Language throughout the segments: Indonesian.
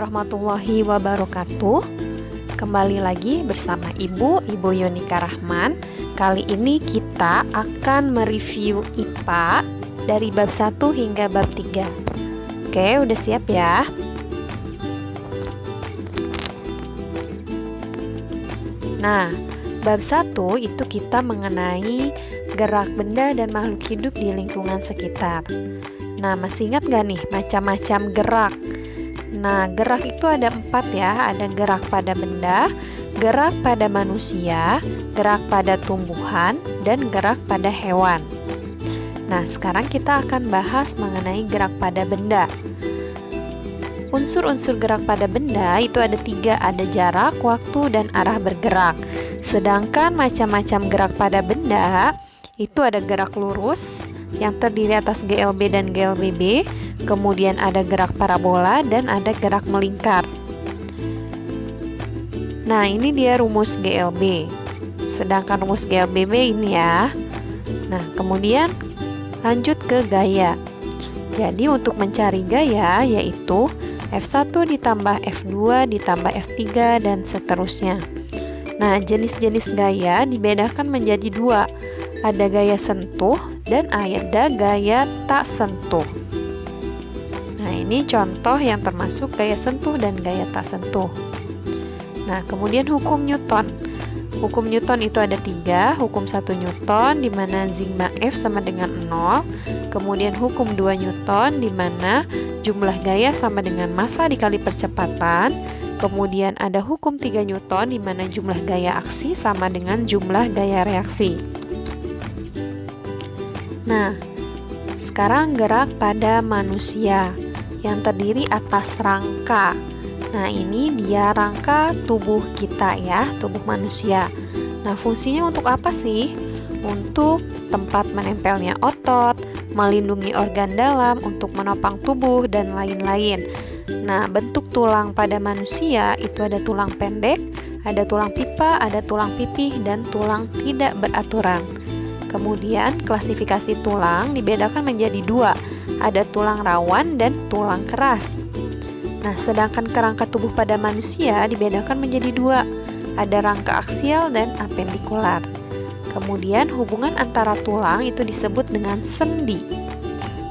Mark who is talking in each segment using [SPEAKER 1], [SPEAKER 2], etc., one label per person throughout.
[SPEAKER 1] warahmatullahi wabarakatuh. Kembali lagi bersama Ibu Yonika Rahman. Kali ini kita akan mereview IPA dari bab 1 hingga bab 3. Oke, udah siap ya? Nah, bab 1 itu kita mengenai gerak benda dan makhluk hidup di lingkungan sekitar. Nah, masih ingat gak nih macam-macam gerak? Nah, gerak itu ada 4 ya. Ada gerak pada benda, gerak pada manusia, gerak pada tumbuhan, dan gerak pada hewan. Nah, sekarang kita akan bahas mengenai gerak pada benda. Unsur-unsur gerak pada benda itu ada 3, ada jarak, waktu, dan arah bergerak. Sedangkan macam-macam gerak pada benda itu ada gerak lurus yang terdiri atas GLB dan GLBB, kemudian ada gerak parabola dan ada gerak melingkar. Nah, ini dia rumus GLB. Sedangkan rumus GLBB ini ya. Nah, kemudian lanjut ke gaya. Jadi untuk mencari gaya yaitu F1 ditambah F2 ditambah F3 dan seterusnya. Nah, jenis-jenis gaya dibedakan menjadi 2. Ada gaya sentuh dan ada gaya tak sentuh. Nah, ini contoh yang termasuk gaya sentuh dan gaya tak sentuh. Nah, kemudian hukum Newton. Hukum Newton itu ada 3. Hukum 1 Newton di mana sigma F sama dengan 0. Kemudian hukum 2 Newton di mana jumlah gaya sama dengan massa dikali percepatan. Kemudian ada hukum 3 Newton di mana jumlah gaya aksi sama dengan jumlah gaya reaksi. Nah, sekarang gerak pada manusia yang terdiri atas rangka. Nah, ini dia rangka tubuh kita ya, tubuh manusia. Nah, fungsinya untuk apa sih? Untuk tempat menempelnya otot, melindungi organ dalam, untuk menopang tubuh, dan lain-lain. Nah, bentuk tulang pada manusia itu ada tulang pendek, ada tulang pipa, ada tulang pipih, dan tulang tidak beraturan. Kemudian klasifikasi tulang dibedakan menjadi 2, ada tulang rawan dan tulang keras. Nah, sedangkan kerangka tubuh pada manusia dibedakan menjadi 2, ada rangka aksial dan apendikular. Kemudian hubungan antara tulang itu disebut dengan sendi.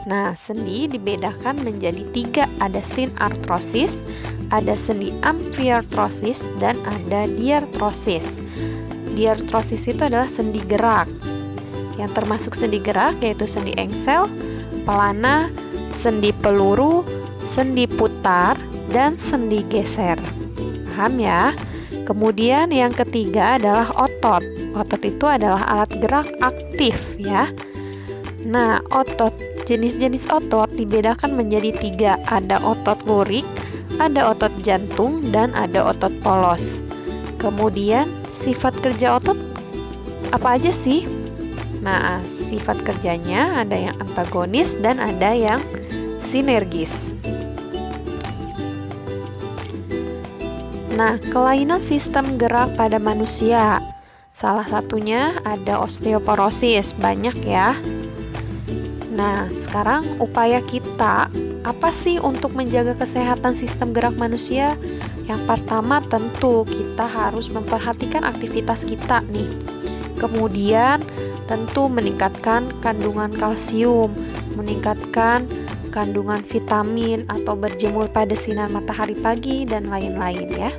[SPEAKER 1] Nah, sendi dibedakan menjadi 3, ada synarthrosis, ada sendi amfiarthrosis, dan ada diarthrosis. Diarthrosis itu adalah sendi gerak. Yang termasuk sendi gerak yaitu sendi engsel, pelana, sendi peluru, sendi putar, dan sendi geser. Paham ya? Kemudian yang ketiga adalah otot. Otot itu adalah alat gerak aktif ya. Nah, otot, jenis-jenis otot dibedakan menjadi 3, ada otot lurik, ada otot jantung, dan ada otot polos. Kemudian sifat kerja otot apa aja sih? Nah, sifat kerjanya ada yang antagonis dan ada yang sinergis. Nah, kelainan sistem gerak pada manusia. Salah satunya ada osteoporosis, banyak ya. Nah, sekarang upaya kita apa sih untuk menjaga kesehatan sistem gerak manusia? Yang pertama tentu kita harus memperhatikan aktivitas kita nih. Kemudian tentu meningkatkan kandungan kalsium, meningkatkan kandungan vitamin atau berjemur pada sinar matahari pagi dan lain-lain ya.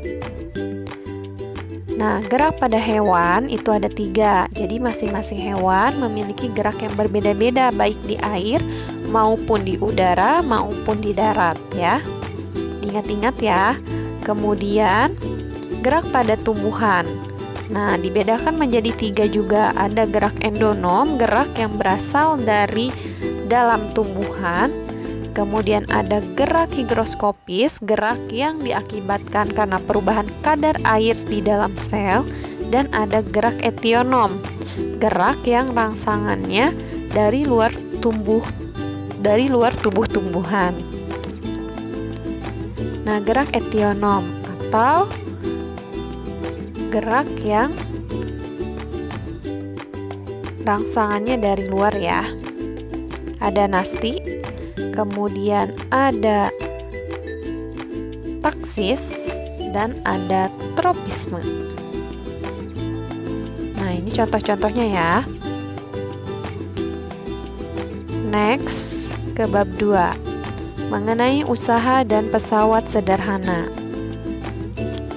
[SPEAKER 1] Nah, gerak pada hewan itu ada 3. Jadi masing-masing hewan memiliki gerak yang berbeda-beda baik di air maupun di udara maupun di darat ya. Ingat-ingat ya. Kemudian gerak pada tumbuhan. Nah, dibedakan menjadi 3 juga. Ada gerak endonom, gerak yang berasal dari dalam tumbuhan. Kemudian ada gerak higroskopis, gerak yang diakibatkan karena perubahan kadar air di dalam sel. Dan ada gerak etionom, gerak yang rangsangannya dari luar tubuh tumbuhan. Nah, gerak etionom atau gerak yang rangsangannya dari luar ya. Ada nasti, kemudian ada sintaksis, dan ada tropisme. Nah, ini contoh-contohnya ya. Next, ke bab 2. Mengenai usaha dan pesawat sederhana.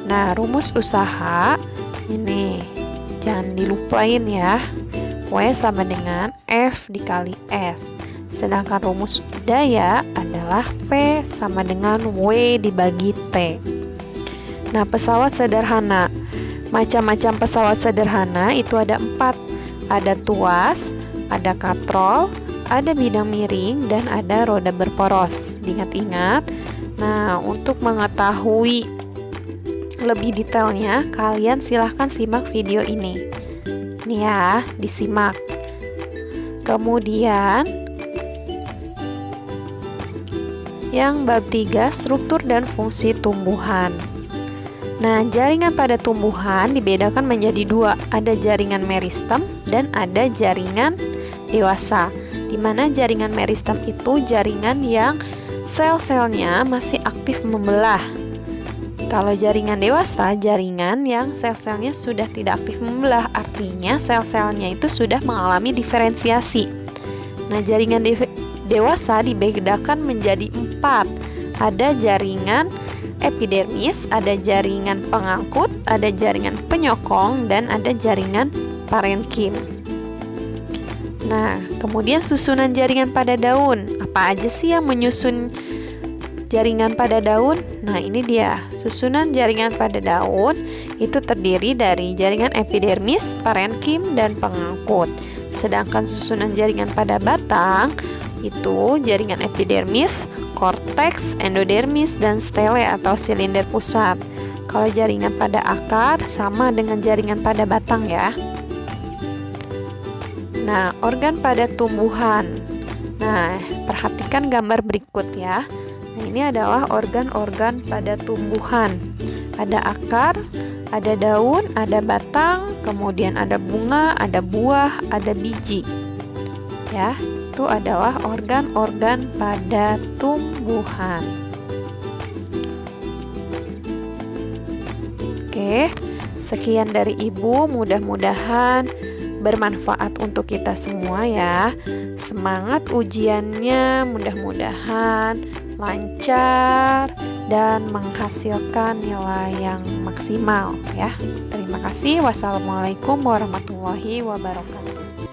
[SPEAKER 1] Nah, rumus usaha ini jangan dilupain ya. W sama dengan F dikali S. Sedangkan rumus daya adalah P sama dengan W dibagi T. Nah, pesawat sederhana. Macam-macam pesawat sederhana itu ada 4. Ada tuas, ada katrol, ada bidang miring, dan ada roda berporos. Diingat-ingat. Nah, untuk mengetahui lebih detailnya, kalian silahkan simak video ini. Nih ya, disimak. Kemudian yang bab 3, struktur dan fungsi tumbuhan. Nah, jaringan pada tumbuhan dibedakan menjadi 2. Ada jaringan meristem dan ada jaringan dewasa. Di mana jaringan meristem itu jaringan yang sel-selnya masih aktif membelah. Kalau jaringan dewasa, jaringan yang sel-selnya sudah tidak aktif membelah, artinya sel-selnya itu sudah mengalami diferensiasi. Nah, jaringan dewasa dibedakan menjadi 4. Ada jaringan epidermis, ada jaringan pengangkut, ada jaringan penyokong, dan ada jaringan parenkim. Nah, kemudian susunan jaringan pada daun. Apa aja sih yang menyusun jaringan pada daun? Nah, ini dia. Susunan jaringan pada daun itu terdiri dari jaringan epidermis, parenkim, dan pengangkut. Sedangkan susunan jaringan pada batang itu jaringan epidermis, korteks, endodermis, dan stele atau silinder pusat. Kalau jaringan pada akar sama dengan jaringan pada batang ya. Nah, organ pada tumbuhan. Nah, perhatikan gambar berikut ya. Nah, ini adalah organ-organ pada tumbuhan. Ada akar, ada daun, ada batang, kemudian ada bunga, ada buah, ada biji. Ya, itu adalah organ-organ pada tumbuhan. Oke, sekian dari Ibu, mudah-mudahan bermanfaat untuk kita semua ya. Semangat ujiannya, mudah-mudahan lancar dan menghasilkan nilai yang maksimal ya. Terima kasih. Wassalamualaikum warahmatullahi wabarakatuh.